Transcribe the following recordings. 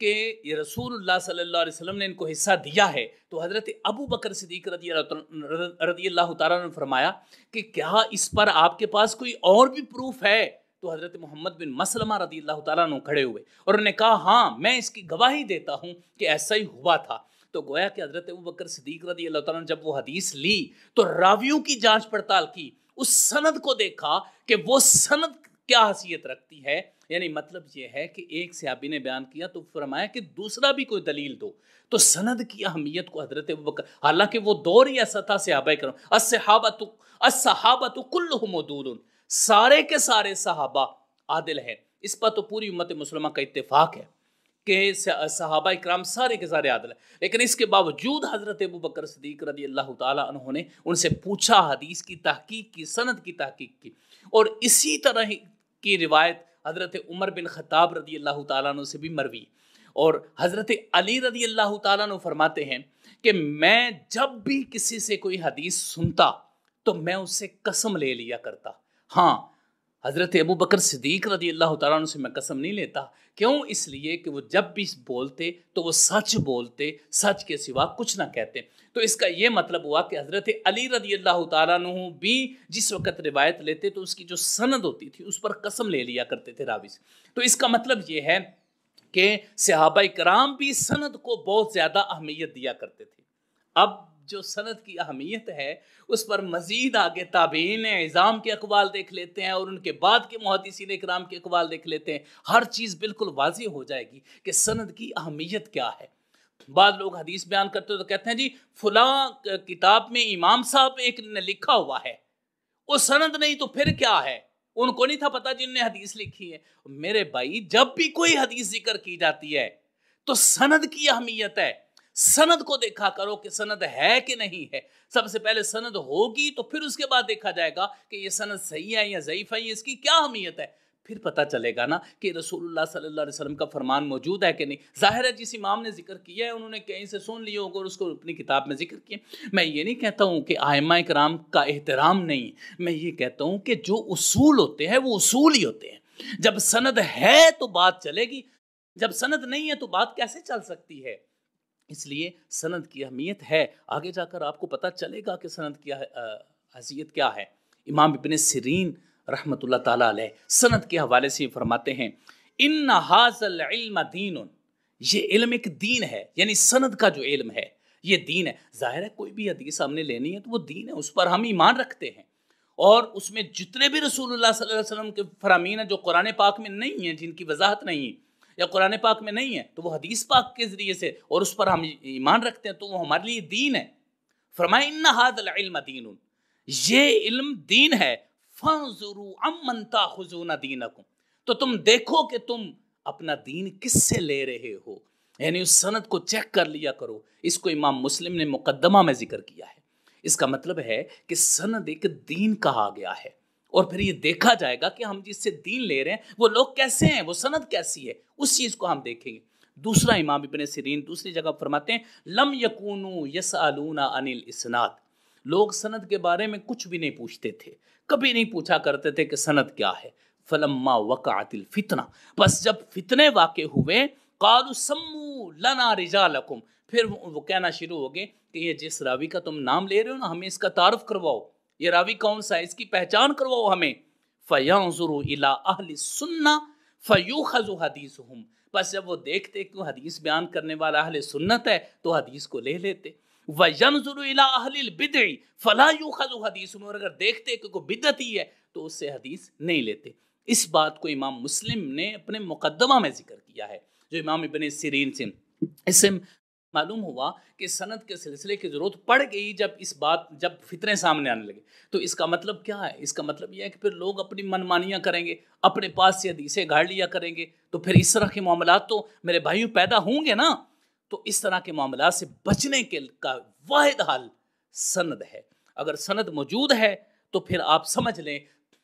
کہ یہ رسول اللہ صلی اللہ علیہ وسلم نے ان کو حصہ دیا ہے، تو حضرت ابو بکر صدیق رضی اللہ تعالیٰ نے فرمایا کہ کیا اس پر آپ کے پاس کوئی اور بھی پروف ہے؟ تو حضرت محمد بن مسلمہ رضی اللہ تعالیٰ عنہ کھڑے ہوئے اور انہوں نے کہا ہاں میں اس کی گواہی دیتا ہوں کہ ایسا ہی ہوا تھا۔ تو گویا کہ حضرت ابو بکر صدیق رضی اللہ تعالیٰ نے جب وہ حدیث لی تو راویوں کی جانچ پڑتال کی، اس سند کو دیکھا کہ وہ سند کیا حیثیت رکھتی ہے، یعنی مطلب یہ ہے کہ ایک صحابی نے بیان کیا تو فرمایا کہ دوسرا بھی کوئی دلیل دو۔ تو سند کی اہمیت کو حضرت ابوبکر، حالانکہ وہ دور ہی ایسا تھا صحابہ کرام، الصحابۃ کلہم عدول، سارے کے سارے صحابہ عادل ہیں، اس پر تو پوری امت مسلمہ کا اتفاق ہے کہ صحابہ اکرام سارے کے سارے عادل ہیں، لیکن اس کے باوجود حضرت ابوبکر صدیق رضی اللہ تعالیٰ عنہ نے ان سے پوچھا، حدیث کی تحقیق کی، سند کی تحقیق کی۔ اور اسی طرح کی روایت حضرت عمر بن خطاب رضی اللہ تعالیٰ عنہ سے بھی مروی، اور حضرت علی رضی اللہ تعالیٰ عنہ فرماتے ہیں کہ میں جب بھی کسی سے کوئی حدیث سنتا تو میں اس سے قسم لے لیا کرتا۔ ہاں، حضرت ابو بکر صدیق رضی اللہ تعالیٰ عنہ سے میں قسم نہیں لیتا، کیوں؟ اس لیے کہ وہ جب بھی بولتے تو وہ سچ بولتے، سچ کے سوا کچھ نہ کہتے۔ تو اس کا یہ مطلب ہوا کہ حضرت علی رضی اللہ تعالیٰ عنہ بھی جس وقت روایت لیتے تو اس کی جو سند ہوتی تھی اس پر قسم لے لیا کرتے تھے راوی سے۔ تو اس کا مطلب یہ ہے کہ صحابہ کرام بھی سند کو بہت زیادہ اہمیت دیا کرتے تھے۔ اب جو سند کی اہمیت ہے اس پر مزید آگے تابعین اعظام کے اقوال دیکھ لیتے ہیں اور ان کے بعد کے محدثین اکرام کے اقوال دیکھ لیتے ہیں، ہر چیز بالکل واضح ہو جائے گی کہ سند کی اہمیت کیا ہے۔ بعض لوگ حدیث بیان کرتے تو کہتے ہیں جی فلاں کتاب میں امام صاحب ایک نے لکھا ہوا ہے، وہ سند نہیں تو پھر کیا ہے؟ ان کو نہیں تھا پتا جن نے حدیث لکھی ہے۔ میرے بھائی، جب بھی کوئی حدیث ذکر کی جاتی ہے تو سند کی اہمیت ہے، سند کو دیکھا کرو کہ سند ہے کہ نہیں ہے۔ سب سے پہلے سند ہوگی تو پھر اس کے بعد دیکھا جائے گا کہ یہ سند صحیح ہے یا ضعیف ہے، اس کی کیا اہمیت ہے، پھر پتہ چلے گا نا کہ رسول اللہ صلی اللہ علیہ وسلم کا فرمان موجود ہے کہ نہیں۔ ظاہر ہے جس امام نے ذکر کیا ہے انہوں نے کہیں سے سن لیا ہوگا اور اس کو اپنی کتاب میں ذکر کیا۔ میں یہ نہیں کہتا ہوں کہ ائمہ کرام کا احترام نہیں، میں یہ کہتا ہوں کہ جو اصول ہوتے ہیں وہ اصول ہی ہوتے ہیں۔ جب سند ہے تو بات چلے گی، جب سند نہیں ہے تو بات کیسے چل سکتی ہے؟ اس لیے سند کی اہمیت ہے، آگے جا کر آپ کو پتہ چلے گا کہ سند کی حیثیت کیا ہے۔ امام ابن سیرین رحمۃ اللہ تعالیٰ علیہ سند کے حوالے سے فرماتے ہیں ان ھذا العلم دین، یہ علم ایک دین ہے، یعنی سند کا جو علم ہے یہ دین ہے۔ ظاہر ہے کوئی بھی حدیث ہم نے لینی ہے تو وہ دین ہے، اس پر ہم ایمان رکھتے ہیں، اور اس میں جتنے بھی رسول اللہ صلی اللہ علیہ وسلم کے فرامین ہیں جو قرآن پاک میں نہیں ہیں، جن کی وضاحت نہیں ہے یا قرآن پاک میں نہیں ہے، تو وہ حدیث پاک کے ذریعے سے اور اس پر ہم ایمان رکھتے ہیں، تو وہ ہمارے لیے دین ہے۔ فرمایا ان ھذا العلم دین، یہ علم دین ہے، فانظروا عمن تاخذون دینکم، تو تم دیکھو کہ تم اپنا دین کس سے لے رہے ہو، یعنی اس سند کو چیک کر لیا کرو۔ اس کو امام مسلم نے مقدمہ میں ذکر کیا ہے۔ اس کا مطلب ہے کہ سند ایک دین کہا گیا ہے، اور پھر یہ دیکھا جائے گا کہ ہم جس سے دین لے رہے ہیں وہ لوگ کیسے ہیں، وہ سند کیسی ہے، اس چیز کو ہم دیکھیں گے۔ دوسرا امام ابن سیرین دوسری جگہ فرماتے ہیں لم یکونوا یسألون عن الاسناد، لوگ سند کے بارے میں کچھ بھی نہیں پوچھتے تھے، کبھی نہیں پوچھا کرتے تھے کہ سند کیا ہے۔ فلما وقعت الفتنہ، بس جب فتنے واقع ہوئے، قالوا سموا لنا رجالکم، پھر وہ کہنا شروع ہو گئے کہ یہ جس راوی کا تم نام لے رہے ہو نا، ہمیں اس کا تعارف کرواؤ، یہ راوی کون سا ہے، اس کی پہچان کرواؤ ہمیں۔ فَيَنظُرُ إِلَىٰ أَهْلِ السُّنَّةِ فَيُؤْخَذُ حَدِيثُهُمْ، بس جب وہ دیکھتے کہ حدیث بیان کرنے والا اہل سنت ہے تو حدیث کو لے لیتے۔ وَيَنظُرُ إِلَىٰ أَهْلِ الْبِدْعِ فَلَا يُؤْخَذُ حَدِيثُهُمْ، اور اگر دیکھتے کہ کوئی بدعتی ہے تو اس سے حدیث نہیں لیتے۔ اس بات کو امام مسلم نے اپنے مقدمہ میں ذکر کیا ہے، جو امام ابن سیرین سے۔ اس سے معلوم ہوا کہ سند کے سلسلے کی ضرورت پڑ گئی جب فتنے سامنے آنے لگے۔ تو اس کا مطلب کیا ہے؟ اس کا مطلب یہ ہے کہ پھر لوگ اپنی منمانیاں کریں گے، اپنے پاس سے حدیثیں گھاڑ لیا کریں گے، تو پھر اس طرح کے معاملات تو میرے بھائیوں پیدا ہوں گے نا۔ تو اس طرح کے معاملات سے بچنے کا واحد حل سند ہے۔ اگر سند موجود ہے تو پھر آپ سمجھ لیں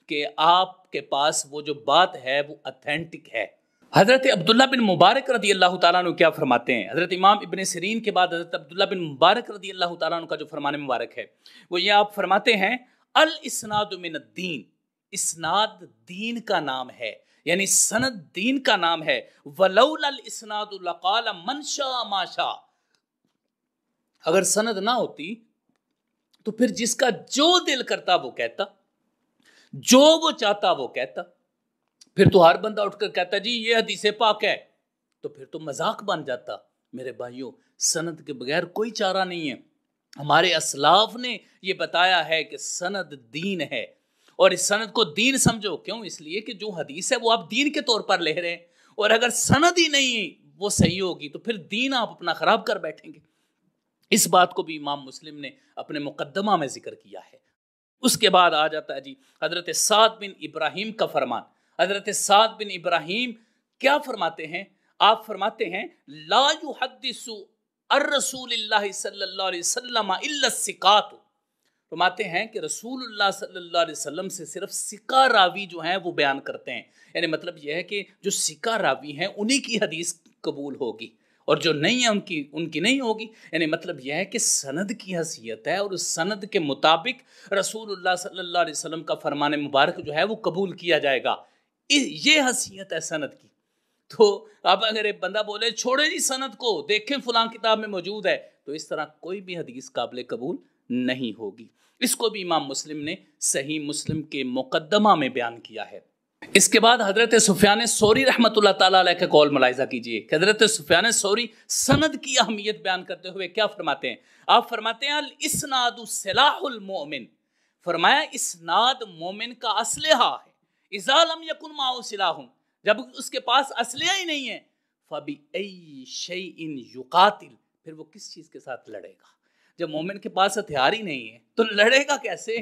کہ آپ کے پاس وہ جو بات ہے وہ اتھینٹک ہے۔ حضرت عبداللہ بن مبارک رضی اللہ تعالیٰ عنہ کیا فرماتے ہیں؟ حضرت امام ابن سیرین کے بعد حضرت عبداللہ بن مبارک رضی اللہ تعالیٰ عنہ کا جو فرمان مبارک ہے وہ یہ آپ فرماتے ہیں الاسناد من الدین، اسناد دین کا نام ہے، یعنی سند دین کا نام ہے. وَلَوْلَا الْإِسْنَادُ لَقَالَ مَنْ شَاءَ مَا شَاءَ. اگر سند نہ ہوتی تو پھر جس کا جو دل کرتا وہ کہتا، جو وہ چاہتا وہ کہتا. پھر تو ہر بندہ اٹھ کر کہتا جی یہ حدیث پاک ہے، تو پھر تو مذاق بن جاتا. میرے بھائیوں، سند کے بغیر کوئی چارہ نہیں ہے. ہمارے اسلاف نے یہ بتایا ہے کہ سند دین ہے، اور اس سند کو دین سمجھو. کیوں؟ اس لیے کہ جو حدیث ہے وہ آپ دین کے طور پر لے رہے ہیں، اور اگر سند ہی نہیں وہ صحیح ہوگی تو پھر دین آپ اپنا خراب کر بیٹھیں گے. اس بات کو بھی امام مسلم نے اپنے مقدمہ میں ذکر کیا ہے. اس کے بعد آ جاتا ہے جی حضرت سعد بن ابراہیم کا فرمان. حضرت سعد بن ابراہیم کیا فرماتے ہیں؟ آپ فرماتے ہیں لا یحدث الرسول اللہ صلی اللہ علیہ وسلم الا الثقات. فرماتے ہیں کہ رسول اللہ صلی اللہ علیہ وسلم سے صرف ثقہ راوی جو ہیں وہ بیان کرتے ہیں. یعنی مطلب یہ ہے کہ جو ثقہ راوی ہیں انہی کی حدیث قبول ہوگی، اور جو نہیں ہے ان کی نہیں ہوگی. یعنی مطلب یہ ہے کہ سند کی حیثیت ہے، اور اس سند کے مطابق رسول اللہ صلی اللہ علیہ وسلم کا فرمان مبارک جو ہے وہ قبول کیا جائے گا. یہ حیثیت ہے سند کی. تو اب اگر ایک بندہ بولے چھوڑے جی سند کو، دیکھیں فلاں کتاب میں موجود ہے، تو اس طرح کوئی بھی حدیث قابل قبول نہیں ہوگی. اس کو بھی امام مسلم نے صحیح مسلم کے مقدمہ میں بیان کیا ہے. اس کے بعد حضرت سفیان ثوری رحمۃ اللہ تعالیٰ علیہ کا قول ملاحظہ کیجئے کہ حضرت سفیان ثوری سند کی اہمیت بیان کرتے ہوئے کیا فرماتے ہیں؟ آپ فرماتے ہیں الاسناد سلاح المؤمن. فرمایا اسناد مومن کا اسلحہ ہے. اذا لم یکن معه سلاح، جب اس کے پاس اسلحہ ہی نہیں ہے، فبأي شيء يقاتل، پھر وہ کس چیز کے ساتھ لڑے گا؟ جب مومن کے پاس ہتھیار ہی نہیں ہے تو لڑے گا کیسے؟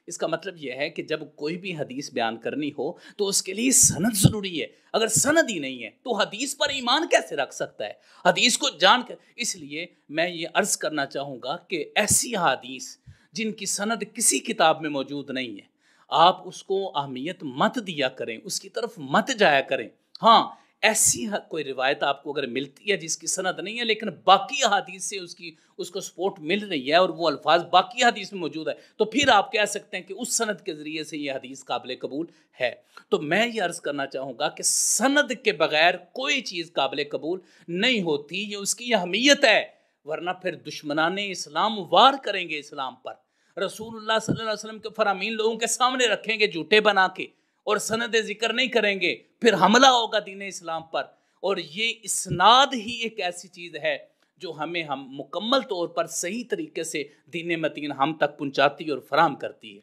اس کا مطلب یہ ہے کہ جب کوئی بھی حدیث بیان کرنی ہو تو اس کے لیے سند ضروری ہے. اگر سند ہی نہیں ہے تو حدیث پر ایمان کیسے رکھ سکتا ہے؟ حدیث کو جان کر. اس لیے میں یہ عرض کرنا چاہوں گا کہ ایسی حدیث جن کی سند کسی کتاب میں موجود نہیں ہے، آپ اس کو اہمیت مت دیا کریں، اس کی طرف مت جایا کریں. ہاں، ایسی کوئی روایت آپ کو اگر ملتی ہے جس کی سند نہیں ہے لیکن باقی حدیث سے اس کو سپورٹ مل رہی ہے اور وہ الفاظ باقی حدیث میں موجود ہے، تو پھر آپ کہہ سکتے ہیں کہ اس سند کے ذریعے سے یہ حدیث قابل قبول ہے. تو میں یہ عرض کرنا چاہوں گا کہ سند کے بغیر کوئی چیز قابل قبول نہیں ہوتی. یہ اس کی اہمیت ہے، ورنہ پھر دشمنان اسلام وار کریں گے اسلام پر. رسول اللہ صلی اللہ علیہ وسلم کے فرامین لوگوں کے سامنے رکھیں گے جھوٹے بنا کے، اور سند ذکر نہیں کریں گے، پھر حملہ ہوگا دین اسلام پر. اور یہ اسناد ہی ایک ایسی چیز ہے جو ہم مکمل طور پر صحیح طریقے سے دین متین ہم تک پہنچاتی اور فراہم کرتی ہے.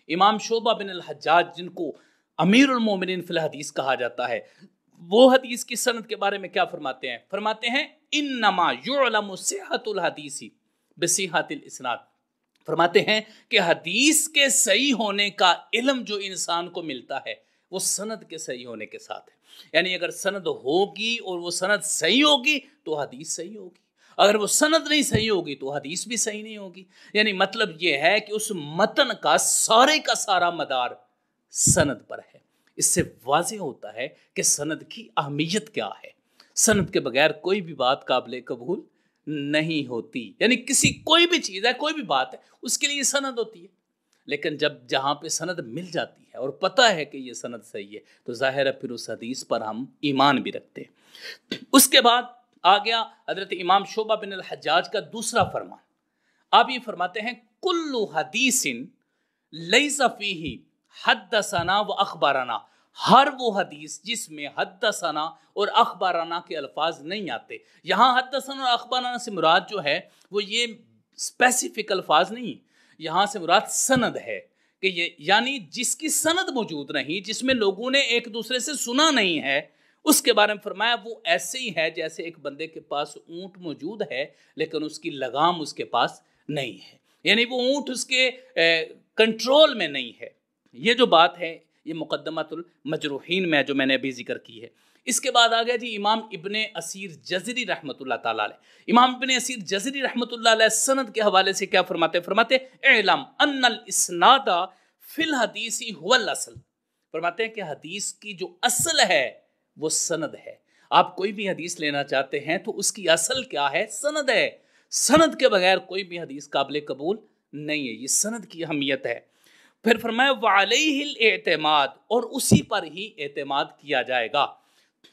امام شعبہ بن الحجاج جن کو امیر المومنین فی الحدیث کہا جاتا ہے، وہ حدیث کی سند کے بارے میں کیا فرماتے ہیں؟ فرماتے ہیں انما یعلم صحت الحدیث بصحت الاسناد. فرماتے ہیں کہ حدیث کے صحیح ہونے کا علم جو انسان کو ملتا ہے وہ سند کے صحیح ہونے کے ساتھ ہے. یعنی اگر سند ہوگی اور وہ سند صحیح ہوگی تو حدیث صحیح ہوگی، اگر وہ سند نہیں صحیح ہوگی تو حدیث بھی صحیح نہیں ہوگی. یعنی مطلب یہ ہے کہ اس متن کا سارا مدار سند پر ہے. اس سے واضح ہوتا ہے کہ سند کی اہمیت کیا ہے. سند کے بغیر کوئی بھی بات قابل قبول نہیں ہوتی. یعنی کوئی بھی چیز ہے، کوئی بھی بات ہے، اس کے لیے سند ہوتی ہے. لیکن جہاں پہ سند مل جاتی ہے اور پتہ ہے کہ یہ سند صحیح ہے تو ظاہر ہے پھر اس حدیث پر ہم ایمان بھی رکھتے ہیں. اس کے بعد آ گیا حضرت امام شعبہ بن الحجاج کا دوسرا فرمان. آپ یہ فرماتے ہیں کل حدیث لیس فیہ حدثنا و اخبارنا. ہر وہ حدیث جس میں حدثنا اور اخبارنا کے الفاظ نہیں آتے. یہاں حدثنا اور اخبارنا سے مراد جو ہے وہ یہ اسپیسیفک الفاظ نہیں، یہاں سے مراد سند ہے کہ یہ یعنی جس کی سند موجود نہیں، جس میں لوگوں نے ایک دوسرے سے سنا نہیں ہے، اس کے بارے میں فرمایا وہ ایسے ہی ہے جیسے ایک بندے کے پاس اونٹ موجود ہے لیکن اس کی لگام اس کے پاس نہیں ہے. یعنی وہ اونٹ اس کے کنٹرول میں نہیں ہے. یہ جو بات ہے یہ مقدمۃ المجروحین میں جو میں نے ابھی ذکر کی ہے. اس کے بعد آ گیا جی امام ابن اسیر جزری رحمۃ اللہ تعالیٰ علیہ. امام ابن اسیر جزری رحمۃ اللہ علیہ سند کے حوالے سے کیا فرماتے اعلم ان الاسناد فی الحدیث هو الاصل. فرماتے ہیں کہ حدیث کی جو اصل ہے وہ سند ہے. آپ کوئی بھی حدیث لینا چاہتے ہیں تو اس کی اصل کیا ہے؟ سند ہے. سند کے بغیر کوئی بھی حدیث قابل قبول نہیں ہے. یہ سند کی اہمیت ہے. پھر فرمایا وعلیہ الاعتماد، اور اسی پر ہی اعتماد کیا جائے گا،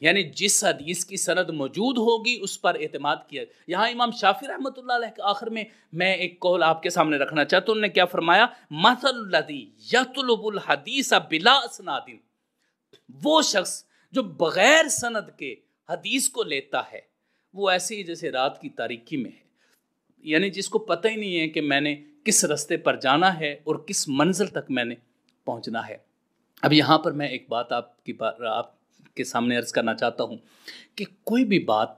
یعنی جس حدیث کی سند موجود ہوگی اس پر اعتماد کیا۔ یہاں امام شافعی رحمۃ اللہ علیہ کے آخر میں ایک قول آپ کے سامنے رکھنا چاہتا ہوں، انہوں نے کیا فرمایا، مثل الذی یطلب الحدیث بلا اسناد، وہ شخص جو بغیر سند کے حدیث کو لیتا ہے وہ ایسے ہی جیسے رات کی تاریکی میں ہے، یعنی جس کو پتہ ہی نہیں ہے کہ میں نے کس رستے پر جانا ہے اور کس منزل تک میں نے پہنچنا ہے۔ اب یہاں پر میں ایک بات آپ کے سامنے عرض کرنا چاہتا ہوں کہ کوئی بھی بات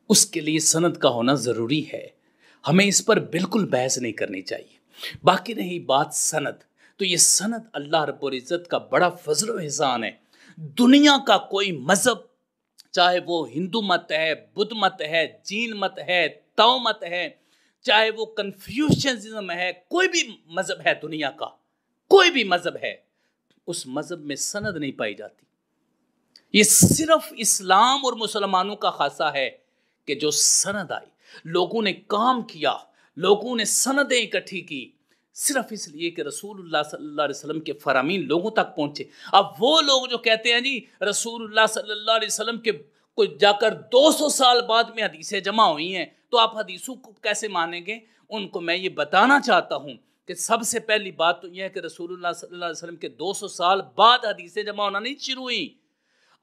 اس کے لیے سند کا ہونا ضروری ہے، ہمیں اس پر بالکل بحث نہیں کرنی چاہیے۔ باقی رہی بات سند، تو یہ سند اللہ رب العزت کا بڑا فضل و احسان ہے۔ دنیا کا کوئی مذہب، چاہے وہ ہندو مت ہے، بدھ مت ہے، جین مت ہے، تاؤ مت ہے، چاہے وہ کنفیوشنزم ہے، کوئی بھی مذہب ہے دنیا کا، کوئی بھی مذہب ہے، اس مذہب میں سند نہیں پائی جاتی۔ یہ صرف اسلام اور مسلمانوں کا خاصہ ہے کہ جو سند آئی، لوگوں نے کام کیا، لوگوں نے سندیں اکٹھی کی، صرف اس لیے کہ رسول اللہ صلی اللہ علیہ وسلم کے فرامین لوگوں تک پہنچے۔ اب وہ لوگ جو کہتے ہیں جی رسول اللہ صلی اللہ علیہ وسلم کے کو جا کر 200 سال بعد میں حدیثیں جمع ہوئی ہیں تو آپ حدیثوں کو کیسے مانیں گے، ان کو میں یہ بتانا چاہتا ہوں کہ سب سے پہلی بات تو یہ ہے کہ رسول اللہ صلی اللہ علیہ وسلم کے 200 سال بعد حدیثیں جمع ہونا نہیں شروع ہوئی،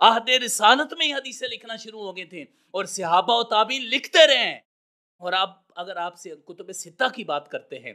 عہد رسالت میں ہی حدیثیں لکھنا شروع ہو گئے تھے، اور صحابہ و تابعین لکھتے رہے ہیں۔ اور اب اگر آپ سے کتب ستہ کی بات کرتے ہیں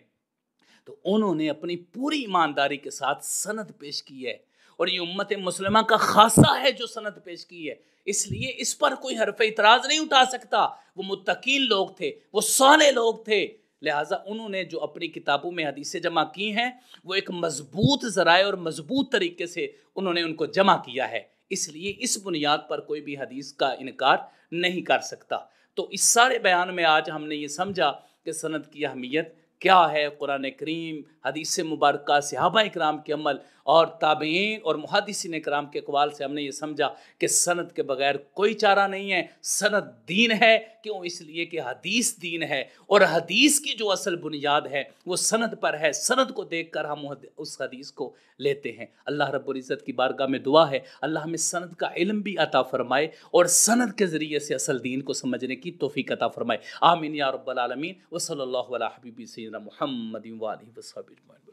تو انہوں نے اپنی پوری ایمانداری کے ساتھ سند پیش کی ہے، اور یہ امت مسلمہ کا خاصہ ہے جو سند پیش کی ہے، اس لیے اس پر کوئی حرف اعتراض نہیں اٹھا سکتا۔ وہ متقین لوگ تھے، وہ صالح لوگ تھے، لہٰذا انہوں نے جو اپنی کتابوں میں حدیثیں جمع کی ہیں وہ ایک مضبوط ذرائع اور مضبوط طریقے سے انہوں نے ان کو جمع کیا ہے، اس لیے اس بنیاد پر کوئی بھی حدیث کا انکار نہیں کر سکتا۔ تو اس سارے بیان میں آج ہم نے یہ سمجھا کہ سند کی اہمیت کیا ہے، قرآن کریم، حدیث مبارکہ، صحابہ اکرام کے عمل اور تابعین اور محدثین اکرام کے اقوال سے ہم نے یہ سمجھا کہ سند کے بغیر کوئی چارہ نہیں ہے۔ سند دین ہے، کیوں؟ اس لیے کہ حدیث دین ہے، اور حدیث کی جو اصل بنیاد ہے وہ سند پر ہے، سند کو دیکھ کر ہم اس حدیث کو لیتے ہیں۔ اللہ رب العزت کی بارگاہ میں دعا ہے اللہ ہمیں سند کا علم بھی عطا فرمائے اور سند کے ذریعے سے اصل دین کو سمجھنے کی توفیق عطا فرمائے، آمین یا رب العالمین۔ وصلی اللہ علی حبیبی سیدنا محمد و آلہ وصحبہ اجمعین۔